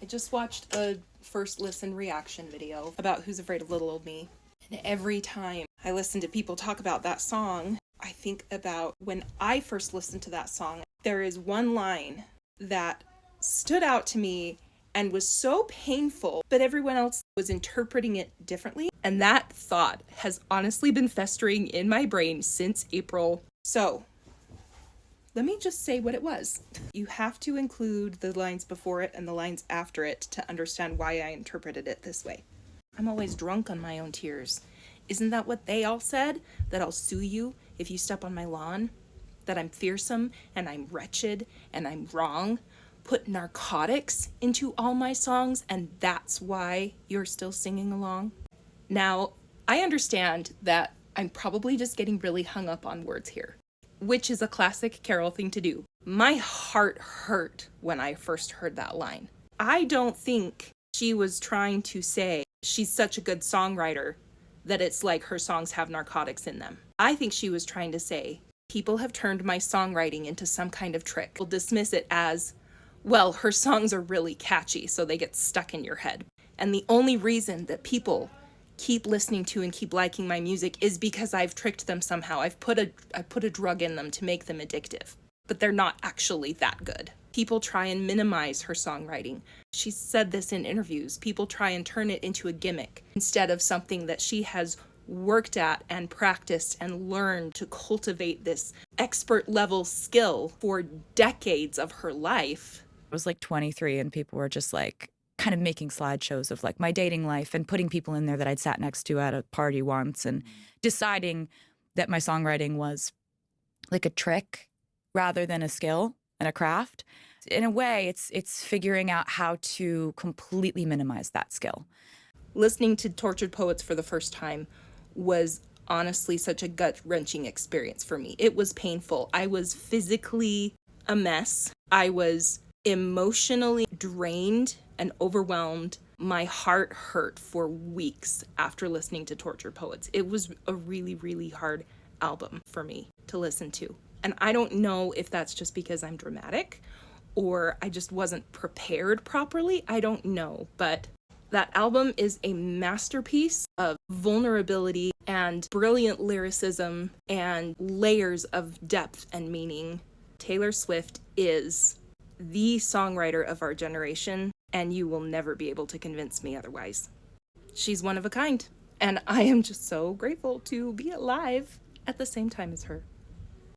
I just watched a first listen reaction video about Who's Afraid of Little Old Me. And every time I listen to people talk about that song, I think about when I first listened to that song. There is one line that stood out to me and was so painful, but everyone else was interpreting it differently. And that thought has honestly been festering in my brain since April. So let me just say what it was. You have to include the lines before it and the lines after it to understand why I interpreted it this way. I'm always drunk on my own tears. Isn't that what they all said? That I'll sue you if you step on my lawn? That I'm fearsome and I'm wretched and I'm wrong? Put narcotics into all my songs and that's why you're still singing along? Now, I understand that I'm probably just getting really hung up on words here, which is a classic Carol thing to do. My heart hurt when I first heard that line. I don't think she was trying to say she's such a good songwriter that it's like her songs have narcotics in them. I think she was trying to say, people have turned my songwriting into some kind of trick. We'll dismiss it as, well, her songs are really catchy, so they get stuck in your head. And the only reason that people keep listening to and keep liking my music is because I've tricked them somehow. I put a drug in them to make them addictive. But they're not actually that good. People try and minimize her songwriting. She said this in interviews. People try and turn it into a gimmick instead of something that she has worked at and practiced and learned to cultivate this expert level skill for decades of her life. I was like 23 and people were just like kind of making slideshows of like my dating life and putting people in there that I'd sat next to at a party once and deciding that my songwriting was like a trick rather than a skill and a craft. In a way, it's figuring out how to completely minimize that skill. Listening to Tortured Poets for the first time was honestly such a gut-wrenching experience for me. It was painful. I was physically a mess. I was emotionally drained and overwhelmed. My heart hurt for weeks after listening to Tortured Poets. It was a really, really hard album for me to listen to. And I don't know if that's just because I'm dramatic or I just wasn't prepared properly. I don't know. But that album is a masterpiece of vulnerability and brilliant lyricism and layers of depth and meaning. Taylor Swift is the songwriter of our generation, and you will never be able to convince me otherwise. She's one of a kind, and I am just so grateful to be alive at the same time as her.